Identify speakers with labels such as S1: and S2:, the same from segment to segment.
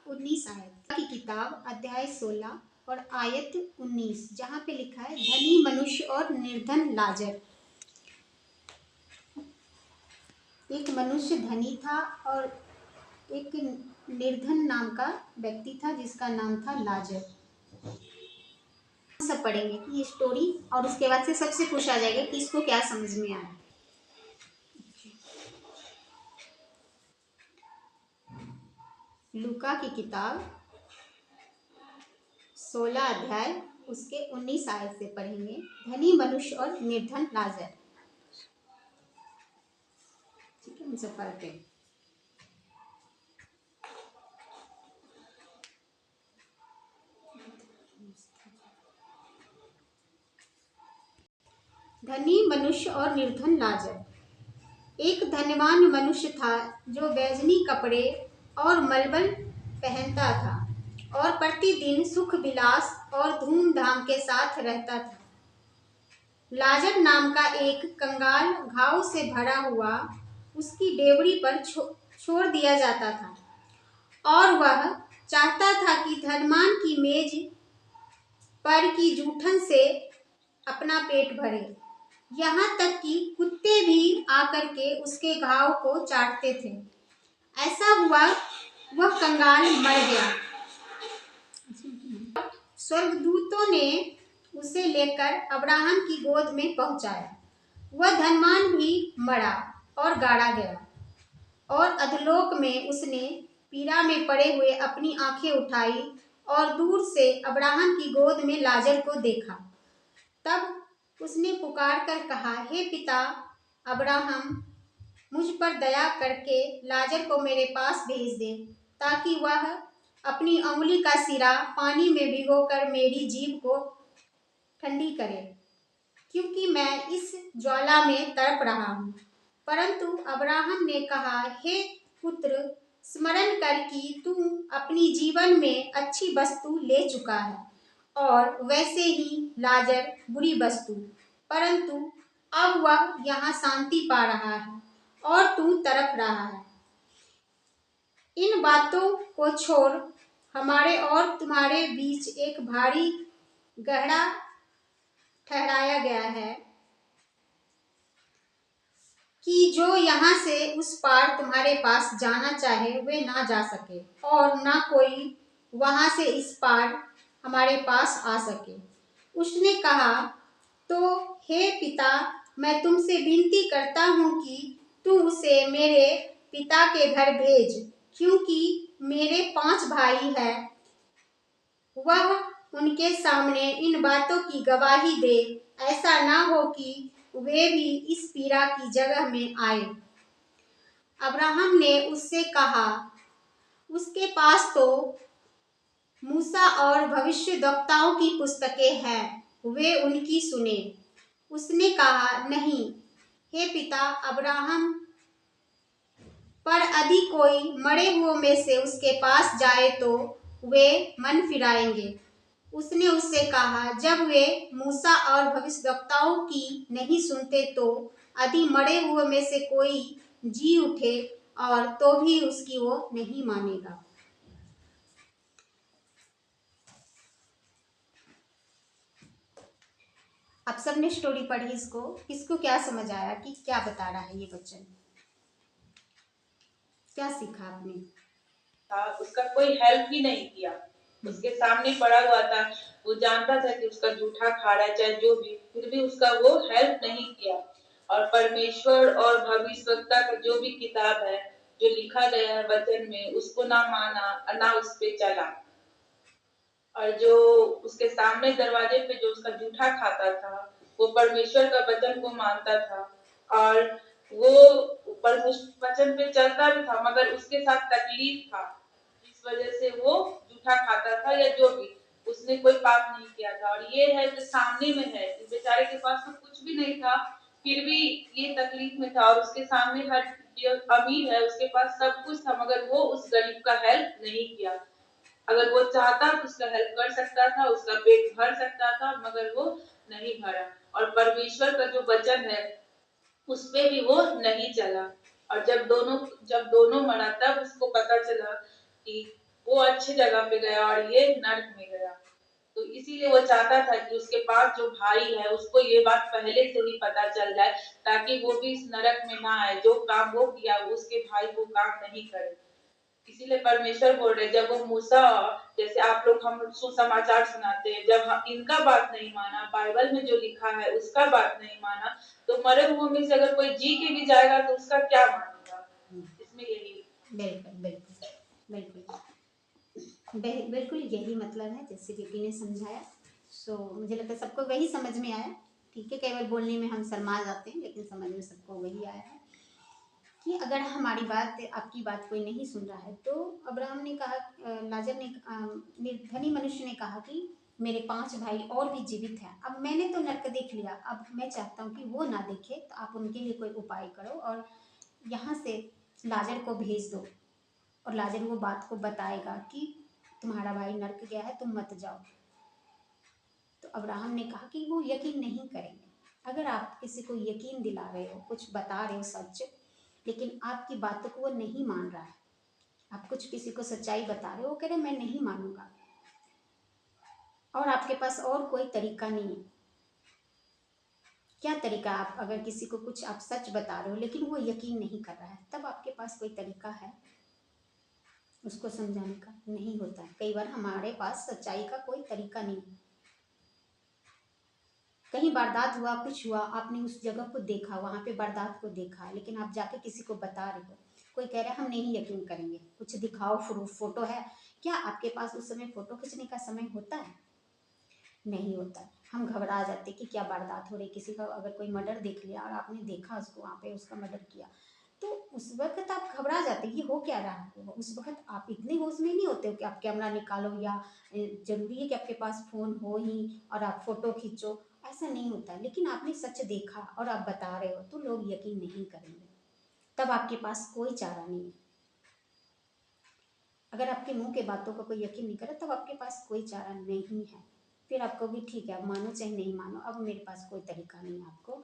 S1: 19 आयत की किताब अध्याय 16 और आयत 19, जहाँ पे लिखा है धनी मनुष्य और निर्धन लाजर। एक मनुष्य धनी था और एक निर्धन नाम का व्यक्ति था जिसका नाम था लाजर। सब पढ़ेंगे कि ये स्टोरी, और उसके बाद से सबसे पूछा जाएगा कि इसको क्या समझ में आया। लूका की किताब 16 अध्याय उसके 19 आयत से पढ़ेंगे, धनी मनुष्य और निर्धन लाजर। ठीक है, उनसे पढ़ते हैं। धनी मनुष्य और निर्धन लाजर। एक धनवान मनुष्य था जो बैजनी कपड़े और मलमल पहनता था और प्रतिदिन सुख विलास और धूमधाम के साथ रहता था। लाजर नाम का एक कंगाल घाव से भरा हुआ उसकी डेवड़ी पर छोड़ दिया जाता था, और वह चाहता था कि धनवान की मेज पर की जूठन से अपना पेट भरे। यहाँ तक कि कुत्ते भी आकर के उसके घाव को चाटते थे। ऐसा हुआ, वह कंगाल मर गया। स्वर्गदूतों ने उसे लेकर अब्राहम की गोद में पहुंचाया। वह धनवान भी मरा और गाड़ा गया, और अधोलोक में उसने पीड़ा में पड़े हुए अपनी आंखें उठाई और दूर से अब्राहम की गोद में लाजर को देखा। तब उसने पुकार कर कहा, हे पिता अब्राहम, मुझ पर दया करके लाजर को मेरे पास भेज दे, ताकि वह अपनी अंगुली का सिरा पानी में भिगोकर मेरी जीभ को ठंडी करे, क्योंकि मैं इस ज्वाला में तड़प रहा हूँ। परंतु अब्राहम ने कहा, हे पुत्र, स्मरण कर कि तू अपनी जीवन में अच्छी वस्तु ले चुका है, और वैसे ही लाजर बुरी वस्तु, परंतु अब वह यहाँ शांति पा रहा है और तू तड़प रहा है। इन बातों को छोड़ हमारे और तुम्हारे बीच एक भारी गहरा ठहराया गया है कि जो यहाँ से उस पार तुम्हारे पास जाना चाहे वे ना जा सके, और ना कोई वहाँ से इस पार हमारे पास आ सके। उसने कहा, तो हे पिता, मैं तुमसे विनती करता हूँ कि तू उसे मेरे पिता के घर भेज, क्योंकि मेरे 5 भाई हैं। वह उनके सामने इन बातों की गवाही दे, ऐसा ना हो कि वे भी इस पीड़ा की जगह में आए। अब्राहम ने उससे कहा, उसके पास तो मूसा और भविष्यद्वक्ताओं की पुस्तकें हैं, वे उनकी सुने। उसने कहा, नहीं हे पिता अब्राहम, पर यदि कोई मरे हुओं में से उसके पास जाए तो वे मन फिराएंगे। उसने उससे कहा, जब वे मूसा और भविष्यद्वक्ताओं की नहीं सुनते, तो यदि मरे हुए में से कोई जी उठे और तो भी उसकी वो नहीं मानेगा। आप सबने स्टोरी पढ़ी, इसको किसको क्या समझ आया कि क्या बता रहा है ये बच्चन, क्या सीखा आपने?
S2: उसका कोई हेल्प ही नहीं किया, उसके सामने पड़ा हुआ था, वो जानता था कि उसका जूठा खा रहा है चाहे जो भी, फिर भी उसका वो हेल्प नहीं किया। और परमेश्वर और भविष्यवक्ता का जो भी किताब है, जो लिखा गया है वचन में, उसको ना माना, ना उस पे चला। और जो उसके सामने दरवाजे पे जो उसका जूठा खाता था, वो परमेश्वर का वचन को मानता था, और वो परमेश्वर वचन पे चलता भी था, मगर उसके साथ तकलीफ था, इस वजह से वो जूठा खाता था, या जो भी, उसने कोई पाप नहीं किया था। और ये है जो सामने में है, इस बेचारे के पास तो कुछ भी नहीं था, फिर भी ये तकलीफ में था, और उसके सामने हर जो अमीर है उसके पास सब कुछ था, मगर वो उस गरीब का हेल्प नहीं किया। अगर वो चाहता तो उसका हेल्प कर सकता था, उसका पेट भर सकता था, मगर वो नहीं भरा। और परमेश्वर का जो वचन है उस पे भी वो नहीं चला। और जब दोनों मरा, तब उसको पता चला कि वो अच्छी जगह पे गया और ये नर्क में गया। तो इसीलिए वो चाहता था कि उसके पास जो भाई है उसको ये बात पहले से ही पता चल जाए, ताकि वो भी इस नरक में ना आए, जो काम वो किया उसके भाई वो काम नहीं करे। इसीलिए परमेश्वर बोल रहे जब वो मूसा, जैसे आप लोग हम सुसमाचार सुनाते हैं, जब हम इनका बात नहीं माना, बाइबल में जो लिखा है उसका बात नहीं माना, तो मरे हुओं में से अगर कोई जी के भी जाएगा तो उसका क्या मानेगा? इसमें यही
S1: बिल्कुल बिल्कुल बिल्कुल बिल्कुल यही मतलब है, जैसे दीदी ने समझाया। सो मुझे लगता है सबको वही समझ में आया। ठीक है, केवल बोलने में हम शर्मा जाते हैं, लेकिन समझ में सबको वही आया है कि अगर हमारी बात, आपकी बात कोई नहीं सुन रहा है, तो अब्राहम ने कहा, लाजर ने, धनी मनुष्य ने कहा कि मेरे 5 भाई और भी जीवित हैं। अब मैंने तो नर्क देख लिया, अब मैं चाहता हूँ कि वो ना देखे, तो आप उनके लिए कोई उपाय करो और यहाँ से लाजर को भेज दो, और लाजर वो बात को बताएगा कि तुम्हारा भाई नर्क गया है, तुम मत जाओ। तो अब्राहम ने कहा कि वो यकीन नहीं करेंगे। अगर आप किसी को यकीन दिला रहे हो, कुछ बता रहे हो सच, लेकिन आपकी बातों को वो नहीं मान रहा है, आप कुछ किसी को सच्चाई बता रहे हो, वो कह रहे मैं नहीं मानूंगा, और आपके पास और कोई तरीका नहीं है। क्या तरीका? आप अगर किसी को कुछ आप सच बता रहे हो लेकिन वो यकीन नहीं कर रहा है, तब आपके पास कोई तरीका है उसको समझाने का? नहीं होता है। कई बार हमारे पास सच्चाई का कोई तरीका नहीं है। कहीं वारदात हुआ, कुछ हुआ, आपने उस जगह को देखा, वहां पे वारदात को देखा, लेकिन आप जाके किसी को बता रहे हो, कोई कह रहा है हम नहीं यकीन करेंगे, कुछ दिखाओ, प्रूफ, फोटो है। क्या आपके पास उस समय फोटो खींचने का समय होता है? नहीं होता है। हम घबरा जाते कि क्या वारदात हो रही, किसी का अगर कोई मर्डर देख लिया और आपने देखा उसको, वहाँ पे उसका मर्डर किया, तो उस वक्त आप घबरा जाते कि हो क्या रहा है। उस वक्त आप इतने होश में नहीं होते हो कि आप कैमरा निकालो, या जरूरी है कि आपके पास फोन हो ही और आप फोटो खींचो, ऐसा नहीं होता है। लेकिन आपने सच देखा और आप बता रहे हो, तो लोग यकीन नहीं करेंगे, तब आपके पास कोई चारा नहीं है। अगर आपके मुंह के बातों का कोई यकीन नहीं करे, तब आपके पास कोई चारा नहीं है। फिर आपको भी ठीक है, अब मानो चाहे नहीं मानो, अब मेरे पास कोई तरीका नहीं है आपको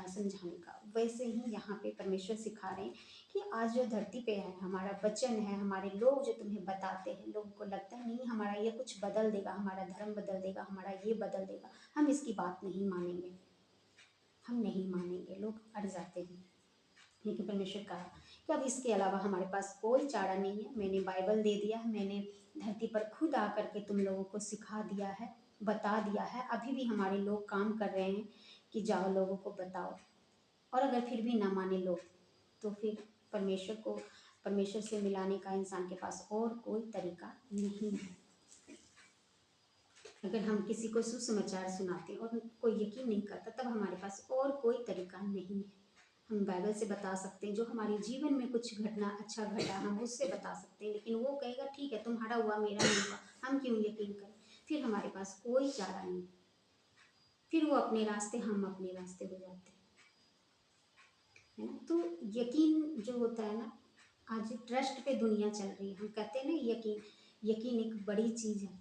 S1: समझाने का। वैसे ही यहाँ पे परमेश्वर सिखा रहे हैं कि आज जो धरती पे है, हमारा वचन है, हमारे लोग जो तुम्हें बताते हैं, लोगों को लगता है नहीं हमारा ये कुछ बदल देगा, हमारा धर्म बदल देगा, हमारा ये बदल देगा, हम इसकी बात नहीं मानेंगे, हम नहीं मानेंगे, लोग अड़ जाते हैं। लेकिन परमेश्वर कहा कि अब इसके अलावा हमारे पास कोई चारा नहीं है। मैंने बाइबल दे दिया है, मैंने धरती पर खुद आकर के तुम लोगों को सिखा दिया है, बता दिया है। अभी भी हमारे लोग काम कर रहे हैं कि जाओ लोगों को बताओ, और अगर फिर भी ना माने लोग, तो फिर परमेश्वर को, परमेश्वर से मिलाने का इंसान के पास और कोई तरीका नहीं है। अगर हम किसी को सुसमाचार सुनाते और कोई यकीन नहीं करता, तब हमारे पास और कोई तरीका नहीं है। हम बाइबल से बता सकते हैं, जो हमारे जीवन में कुछ घटना अच्छा घटा हम उससे बता सकते हैं, लेकिन वो कहेगा ठीक है तुम्हारा हुआ मेरा नहीं हुआ, हम क्यों यकीन करें? फिर हमारे पास कोई चारा नहीं, फिर वो अपने रास्ते, हम अपने रास्ते हो जाते हैं, है ना। तो यकीन जो होता है ना, आज ट्रस्ट पे दुनिया चल रही है। हम कहते हैं ना यकीन, यकीन एक बड़ी चीज है।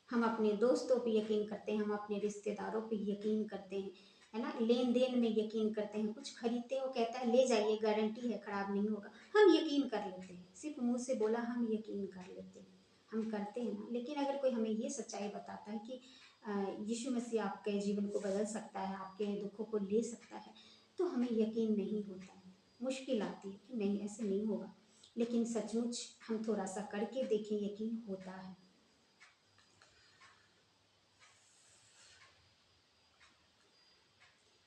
S1: हम अपने दोस्तों पे यकीन करते हैं, हम अपने रिश्तेदारों पे यकीन करते हैं, है ना। लेन देन में यकीन करते हैं, कुछ खरीदते हैं वो कहता है ले जाइए, गारंटी है खराब नहीं होगा, हम यकीन कर लेते हैं। सिर्फ मुंह से बोला हम यकीन कर लेते हैं, हम करते हैं ना। लेकिन अगर कोई हमें ये सच्चाई बताता है कि यीशु मसीह आपके जीवन को बदल सकता है, आपके दुखों को ले सकता है, तो हमें यकीन नहीं होता है, मुश्किल आती है कि नहीं ऐसे नहीं होगा। लेकिन सचमुच हम थोड़ा सा करके देखें, यकीन होता है।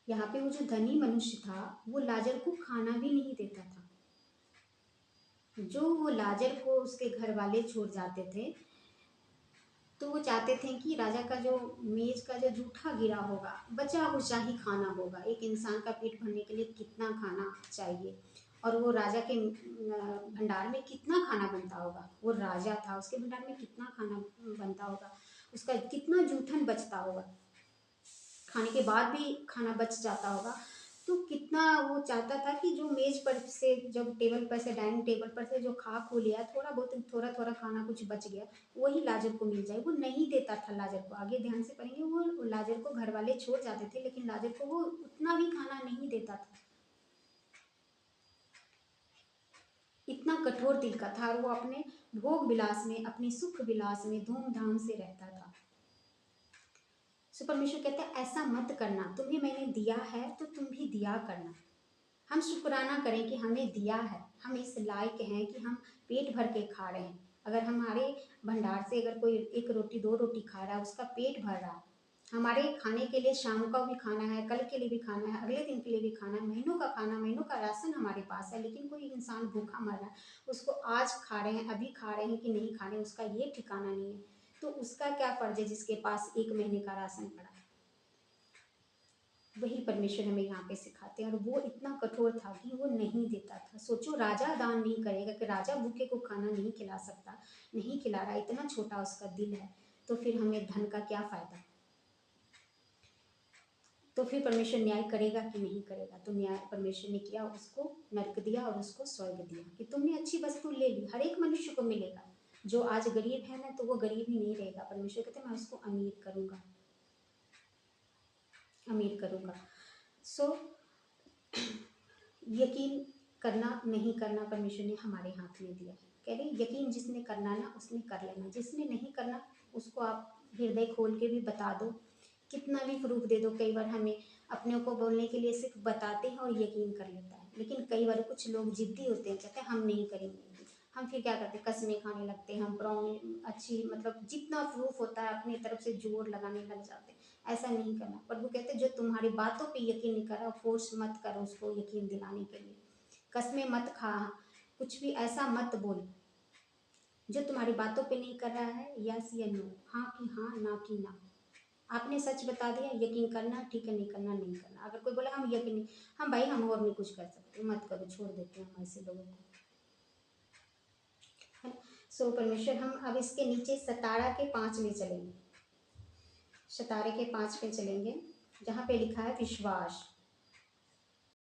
S1: यहाँ पे वो जो धनी मनुष्य था, वो लाजर को खाना भी नहीं देता था। जो वो लाजर को उसके घर वाले छोड़ जाते थे, तो वो चाहते थे कि राजा का जो मेज का जो जूठा गिरा होगा, बचा कुचा ही खाना होगा। एक इंसान का पेट भरने के लिए कितना खाना चाहिए, और वो राजा के भंडार में कितना खाना बनता होगा। वो राजा था, उसके भंडार में कितना खाना बनता होगा, उसका कितना जूठन बचता होगा, खाने के बाद भी खाना बच जाता होगा। तो कितना वो चाहता था कि जो मेज पर से, जब टेबल पर से, डाइनिंग टेबल पर से जो खा खो लिया, थोड़ा बहुत, थोड़ा थोड़ा खाना कुछ बच गया, वही लाजर को मिल जाए। वो नहीं देता था लाजर को। आगे ध्यान से पढ़ेंगे, वो लाजर को घर वाले छोड़ जाते थे, लेकिन लाजर को वो उतना भी खाना नहीं देता था। इतना कठोर दिल का था और वो अपने भोग विलास में, अपने सुख विलास में धूमधाम से रहता था। सो परमेश्वर कहते हैं ऐसा मत करना, तुम्हें मैंने दिया है तो तुम भी दिया करना। हम शुक्राना करें कि हमें दिया है, हम इस लायक हैं कि हम पेट भर के खा रहे हैं। अगर हमारे भंडार से अगर कोई 1 रोटी 2 रोटी खा रहा है, उसका पेट भर रहा है, हमारे खाने के लिए शाम का भी खाना है, कल के लिए भी खाना है, अगले दिन के लिए भी खाना है, महीनों का खाना, महीनों का राशन हमारे पास है, लेकिन कोई इंसान भूखा मर रहा है, उसको आज खा रहे हैं, अभी खा रहे हैं कि नहीं खा रहे हैं, उसका ये ठिकाना नहीं है, तो उसका क्या फर्ज है जिसके पास 1 महीने का राशन पड़ा है। वही परमेश्वर हमें यहाँ पे सिखाते हैं। और वो इतना कठोर था कि वो नहीं देता था। सोचो, राजा दान नहीं करेगा, कि राजा भूखे को खाना नहीं खिला सकता, नहीं खिला रहा, इतना छोटा उसका दिल है, तो फिर हमें धन का क्या फायदा। तो फिर परमेश्वर न्याय करेगा कि नहीं करेगा। तो न्याय परमेश्वर ने किया, उसको नरक दिया और उसको स्वर्ग दिया कि तुमने अच्छी वस्तु ले ली। हर एक मनुष्य को मिलेगा। जो आज गरीब है ना, तो वो गरीब ही नहीं रहेगा। परमेश्वर कहते मैं उसको अमीर करूंगा, अमीर करूंगा। सो यकीन करना नहीं करना परमेश्वर ने हमारे हाथ में दिया है। कह रहे यकीन जिसने करना ना उसने कर लेना, जिसने नहीं करना उसको आप हृदय खोल के भी बता दो, कितना भी प्रूफ दे दो। कई बार हमें अपने को बोलने के लिए सिर्फ बताते हैं और यकीन कर लेता है, लेकिन कई बार कुछ लोग जिद्दी होते हैं, कहते हैं हम नहीं करेंगे। हम फिर क्या करते हैं, कस्में खाने लगते हैं, हम अच्छी मतलब जितना प्रूफ होता है अपनी तरफ से जोर लगाने लग जाते हैं। ऐसा नहीं करना। प्रभु कहते जो तुम्हारी बातों पे यकीन नहीं कर रहा, फोर्स मत करो उसको यकीन दिलाने के लिए। कस्में मत खा, कुछ भी ऐसा मत बोल जो तुम्हारी बातों पे नहीं कर रहा है। यस या नो, हाँ कि हाँ, ना कि ना। आपने सच बता दिया, यकीन करना ठीक है, नहीं करना नहीं करना। अगर कोई बोला हम यकीन नहीं, हम भाई हम और नहीं कुछ कर सकते, मत करो, छोड़ देते हैं हम ऐसे लोगों को, है ना। सो परमेश्वर हम अब इसके नीचे सतारा के 5 में चलेंगे। सतारे के 5 पे चलेंगे, जहाँ पे लिखा है विश्वास।